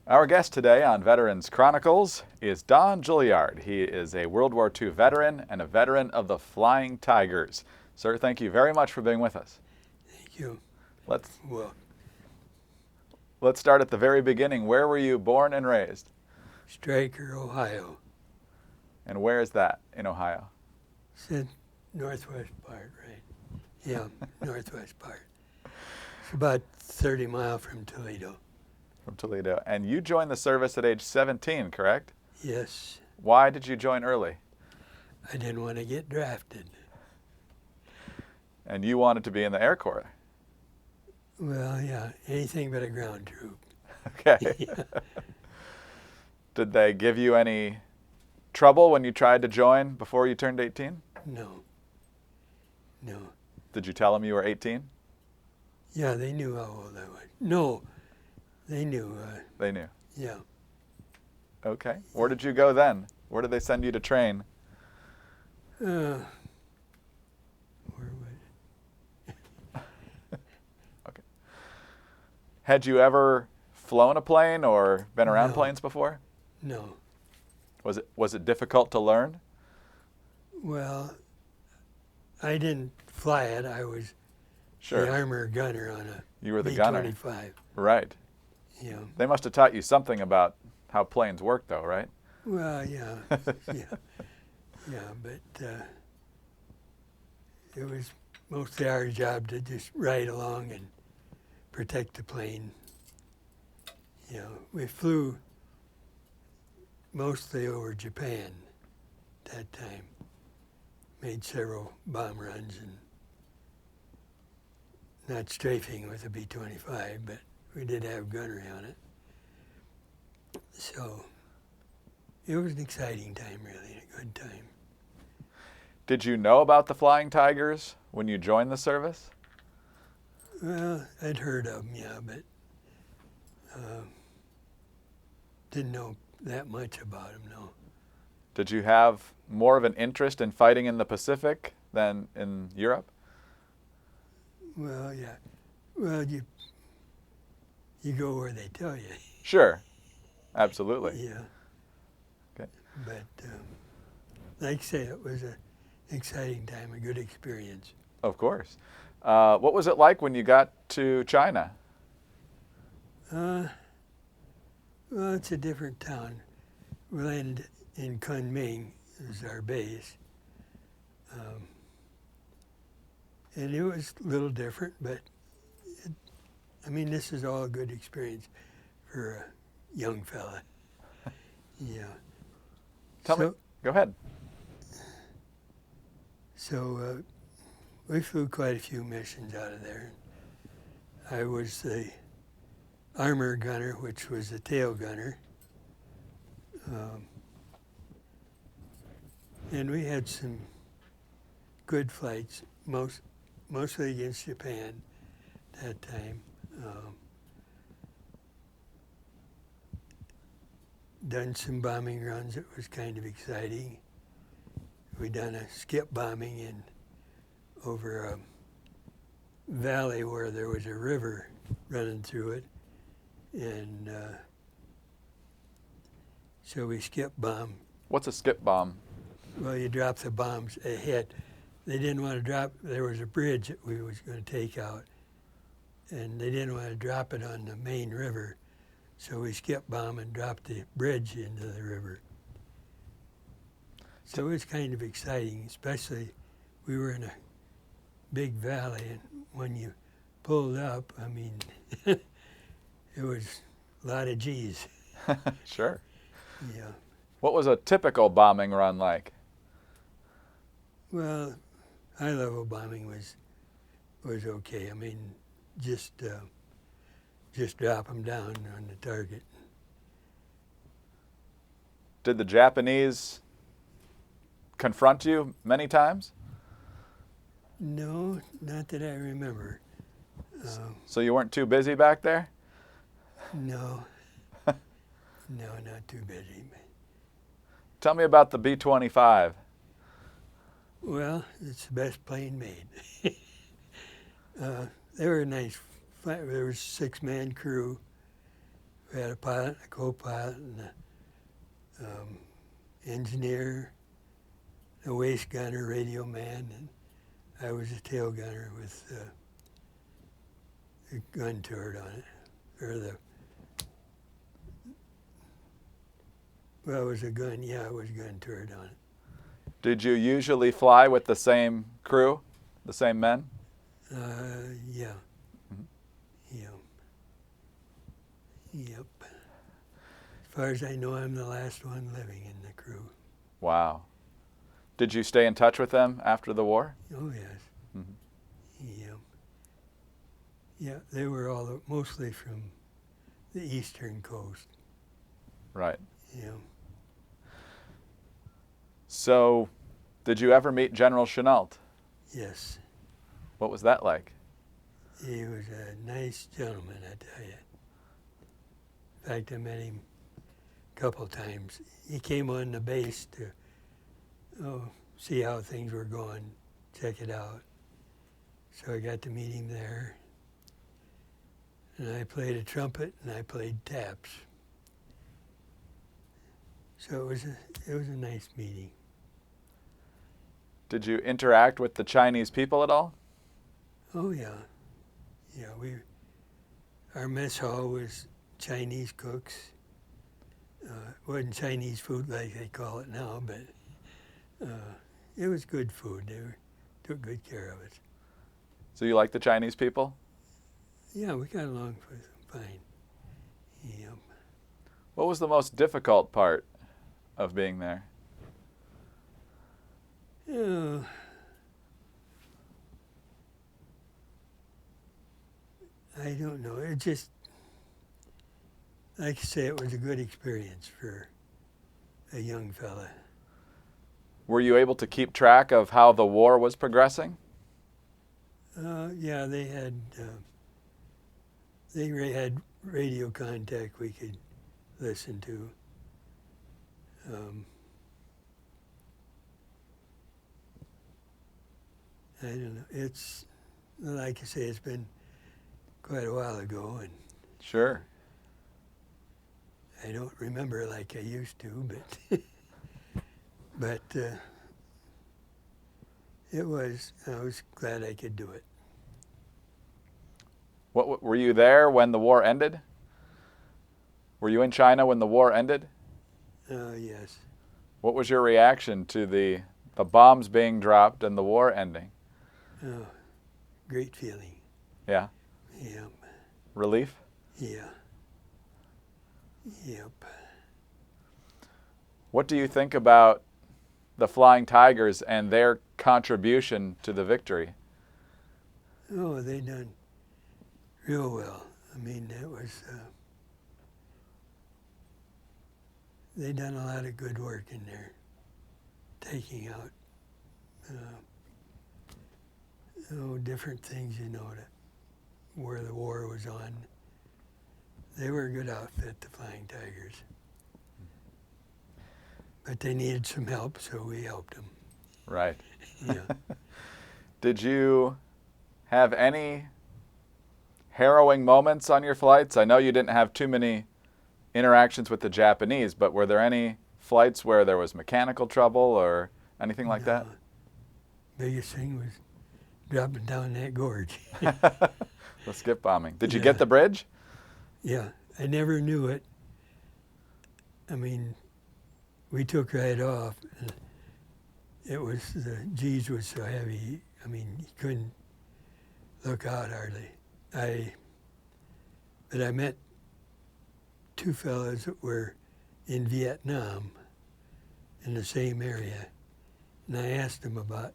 Our guest today on Veterans Chronicles is Don Julliard. He is a World War II veteran and a veteran of the Flying Tigers. Sir, thank you very much for being with us. Thank you. Let's Well, start at the very beginning. Where were you born and raised? Stryker, Ohio. And where is that in Ohio? It's the northwest part, right? Yeah, northwest part. It's about 30 miles from Toledo. From Toledo. And you joined the service at age 17, correct? Yes, Why did you join early? I didn't want to get drafted. And you wanted to be in the Air Corps. Well, yeah, anything but a ground troop. Okay. Yeah. Did they give you any trouble when you tried to join before you turned 18? No. Did you tell them you were 18? Yeah, they knew how old I was. No, they knew. They knew. Yeah. Okay. Where did you go then? Where did they send you to train? Where was it? Okay. Had you ever flown a plane or been around No. planes before? No. Was it difficult to learn? Well, I didn't fly it. I was Sure. the armor gunner on a You were the gunner. B-25. Right. Yeah. They must have taught you something about how planes work though, right? Well, yeah, yeah, but it was mostly our job to just ride along and protect the plane. You know, we flew mostly over Japan that time. Made several bomb runs and not strafing with a B-25, but we did have gunnery on it. So it was an exciting time, really, a good time. Did you know about the Flying Tigers when you joined the service? Well, I'd heard of them, yeah, but didn't know that much about them, no. Did you have more of an interest in fighting in the Pacific than in Europe? Well, yeah. Well, you go where they tell you. Sure. Absolutely. Yeah. Okay. But like I say, it was an exciting time, a good experience. Of course. What was it like when you got to China? Well, it's a different town. We landed in Kunming, it was our base. And it was a little different, but this is all a good experience for a young fella. Yeah. Tell me. Go ahead. So we flew quite a few missions out of there. I was the armor gunner, which was the tail gunner. And we had some good flights, mostly against Japan that time. Done some bombing runs. It was kind of exciting. We done a skip bombing over a valley where there was a river running through it, and so we skip bombed. What's a skip bomb? Well, you drop the bombs ahead. They didn't want to drop. There was a bridge that we was going to take out, and they didn't want to drop it on the main river. So we skip bomb and dropped the bridge into the river. So it was kind of exciting, especially we were in a big valley, and when you pulled up, it was a lot of G's. Sure. Yeah. What was a typical bombing run like? Well, high-level bombing was okay. Just drop them down on the target. Did the Japanese confront you many times? No, not that I remember. So you weren't too busy back there? No, not too busy. Tell me about the B-25. Well, it's the best plane made. They were a nice. There was a 6-man crew. We had a pilot, a co-pilot, and a engineer, a waist gunner, radio man, and I was a tail gunner with a gun turret on it, or well, it was a gun. Yeah, it was a gun turret on it. Did you usually fly with the same crew, the same men? Yeah. Yeah. Yep. As far as I know, I'm the last one living in the crew. Wow. Did you stay in touch with them after the war? Oh, yes. Yeah. Yeah, they were all mostly from the eastern coast. Right. Yeah. So, did you ever meet General Chennault? Yes. What was that like? He was a nice gentleman, I tell you. In fact, I met him a couple times. He came on the base to see how things were going, check it out. So I got to meet him there. And I played a trumpet and I played taps. So it was a nice meeting. Did you interact with the Chinese people at all? Oh yeah, yeah. Our mess hall was Chinese cooks. It wasn't Chinese food like they call it now, but it was good food. They took good care of it. So you like the Chinese people? Yeah, we got along fine. Yeah. What was the most difficult part of being there? I don't know. It just, like I say, it was a good experience for a young fella. Were you able to keep track of how the war was progressing? Yeah, they had radio contact we could listen to. I don't know. It's, like I say, it's been quite a while ago, and Sure. I don't remember like I used to, but I was glad I could do it. What were you there when the war ended? Were you in China when the war ended? Yes. What was your reaction to the bombs being dropped and the war ending? Oh, great feeling. Yeah. Yeah. Relief? Yeah. Yep. What do you think about the Flying Tigers and their contribution to the victory? Oh, they done real well. I mean, it was, they done a lot of good work in there, taking out, different things, where the war was on. They were a good outfit, the Flying Tigers. But they needed some help, so we helped them. Right. Yeah. Did you have any harrowing moments on your flights? I know you didn't have too many interactions with the Japanese, but were there any flights where there was mechanical trouble or anything like that? Biggest thing was dropping down that gorge. The skip bombing. Did you get the bridge? Yeah, I never knew it. I mean, we took right off. And the G's was so heavy. I mean, you couldn't look out hardly. But I met two fellows that were in Vietnam in the same area, and I asked them about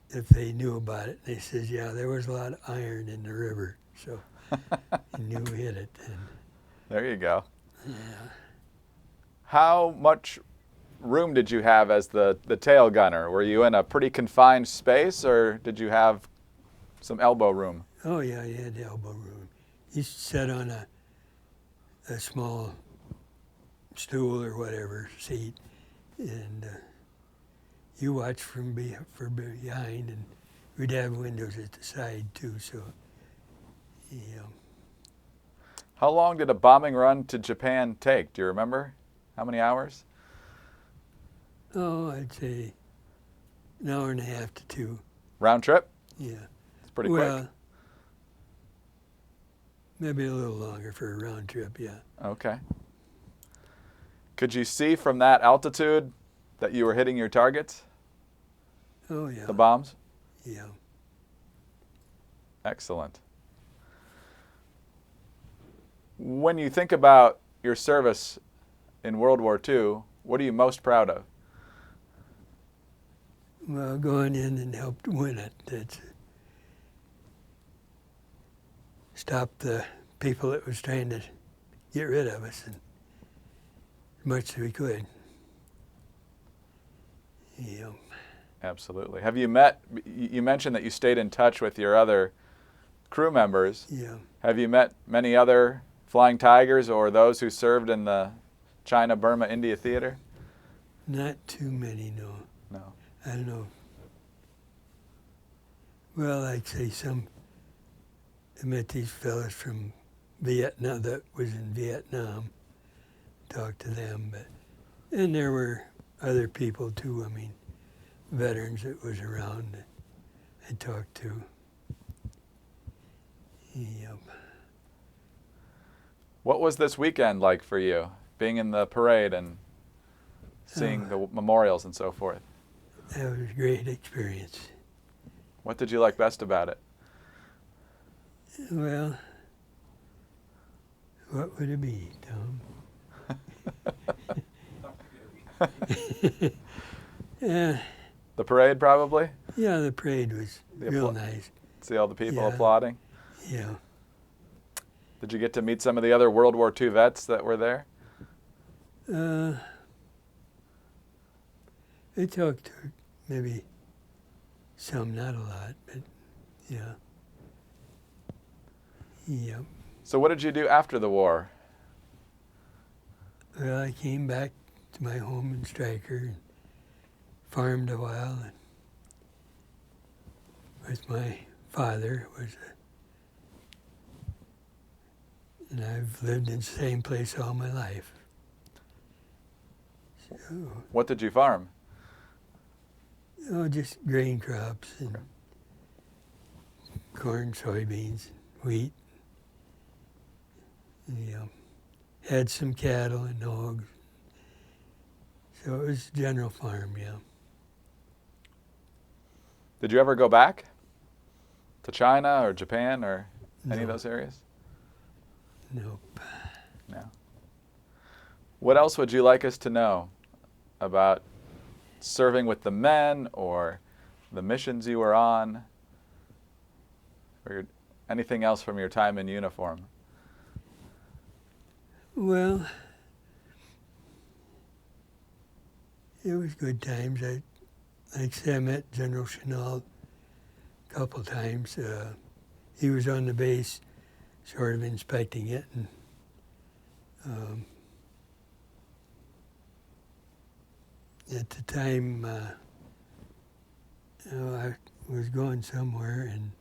if they knew about it. They says, yeah, there was a lot of iron in the river, so I knew we hit it. And there you go. yeah. How much room did you have as the tail gunner? Were you in a pretty confined space, or did you have some elbow room? Oh yeah, you had the elbow room. You sat on a small stool or whatever seat, and you watched from behind, and we'd have windows at the side too. So, How long did a bombing run to Japan take? Do you remember? How many hours? Oh, I'd say an hour and a half to 2. Round trip? Yeah. It's pretty Well, quick. maybe a little longer for a round trip, yeah. Okay. Could you see from that altitude that you were hitting your targets, Oh, yeah. the bombs? Yeah. Excellent. When you think about your service in World War II, what are you most proud of? Well, going in and helped win it. That's stopped the people that was trying to get rid of us and as much as we could. Yeah. Absolutely. Have you met, you mentioned that you stayed in touch with your other crew members. Yeah. Have you met many other Flying Tigers or those who served in the China, Burma, India theater? Not too many, no. No. I don't know. Well, I'd say I met these fellas from Vietnam that was in Vietnam, talked to them, and there were other people too, I mean, veterans that was around that I talked to. Yep. What was this weekend like for you, being in the parade and seeing the memorials and so forth? That was a great experience. What did you like best about it? Well, what would it be, Tom? Yeah, The parade, probably? yeah, the parade was The real appla- nice. See all the people Yeah. applauding? Yeah. Did you get to meet some of the other World War II vets that were there? I talked to maybe some, not a lot, but yeah. Yep. So what did you do after the war? Well, I came back to my home in Stryker and farmed a while and with my father and I've lived in the same place all my life. So, What did you farm? oh, just grain crops and corn, soybeans, wheat. Yeah. Had some cattle and hogs. So it was general farm, yeah. Did you ever go back to China or Japan or any of No. those areas? Nope. No. What else would you like us to know about serving with the men or the missions you were on or anything else from your time in uniform? Well, it was good times. Like I say, I met General Chennault a couple times. He was on the base, sort of inspecting it, and at the time, I was going somewhere, and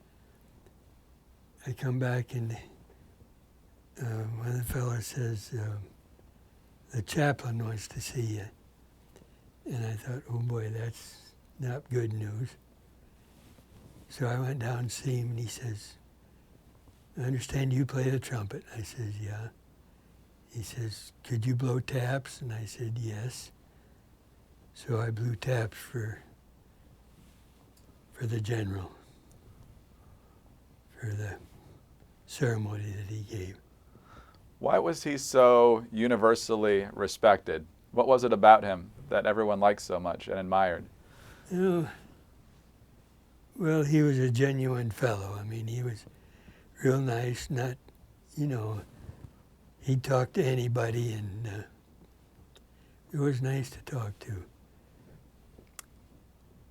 I come back, and one of the fellows says, the chaplain wants to see you. And I thought, oh boy, that's not good news. So I went down and see him, and he says, I understand you play the trumpet. I says, yeah. He says, could you blow taps? And I said, yes. So I blew taps for the general, for the ceremony that he gave. Why was he so universally respected? What was it about him that everyone liked so much and admired? Oh, well, he was a genuine fellow. I mean, he was real nice, not, he'd talk to anybody, and it was nice to talk to.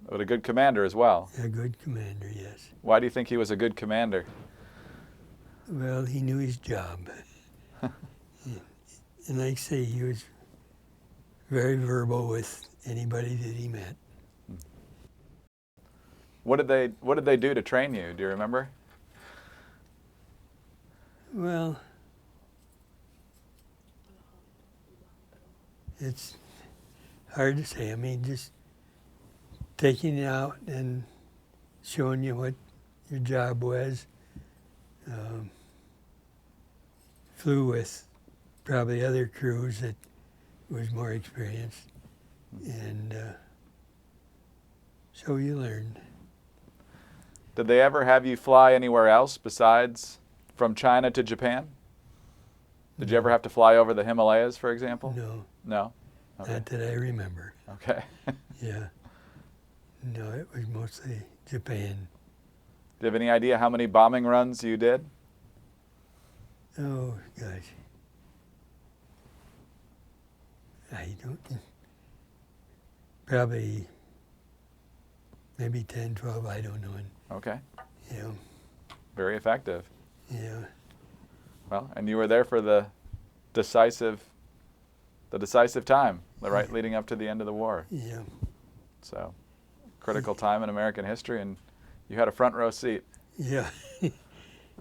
But a good commander as well. A good commander, yes. Why do you think he was a good commander? Well, he knew his job. And like I say, he was very verbal with anybody that he met. What did they do to train you? Do you remember? Well, It's hard to say. I mean, just taking it out and showing you what your job was. Flew with probably other crews that was more experienced, and so you learn. Did they ever have you fly anywhere else besides from China to Japan? Did you ever have to fly over the Himalayas, for example? No, No? Okay. not that I remember. Okay. Yeah. No, it was mostly Japan. Do you have any idea how many bombing runs you did? Oh, gosh. I don't. Probably maybe 10, 12, I don't know. Okay. Yeah. Very effective. Yeah. Well, and you were there for the decisive time, right, leading up to the end of the war. Yeah. So, critical time in American history, and you had a front row seat. Yeah.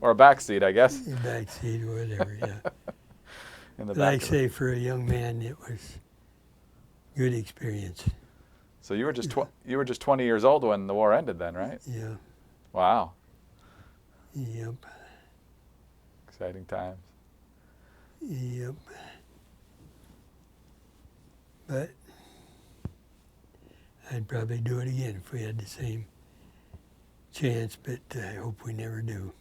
Or a back seat, I guess. Back seat or whatever, yeah. In the But I back of say for a young man, it was good experience. So you were just 20 years old when the war ended then, right? Yeah. Wow. Yep. Exciting times. Yep. But I'd probably do it again if we had the same chance, but I hope we never do.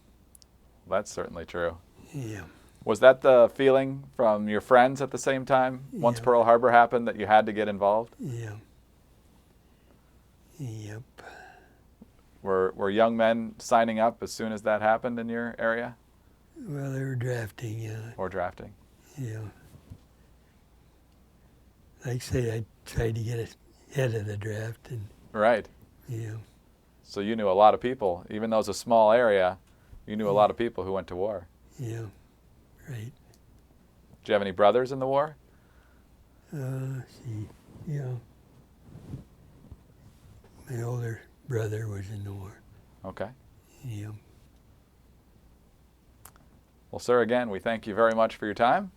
That's certainly true. Yeah. Was that the feeling from your friends at the same time, once Yeah. Pearl Harbor happened, that you had to get involved? Yeah. Yep. Were young men signing up as soon as that happened in your area? Well, they were drafting, Or drafting? yeah. Like I say, I tried to get ahead of the draft, and Right. yeah. So you knew a lot of people, even though it's a small area, you knew a lot of people who went to war. Yeah. Right. Did you have any brothers in the war? See, yeah. My older brother was in the war. Okay. Yeah. Well, sir, again, we thank you very much for your time.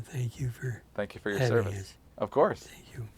Thank you for Thank you for your having service. us. Of course. Thank you.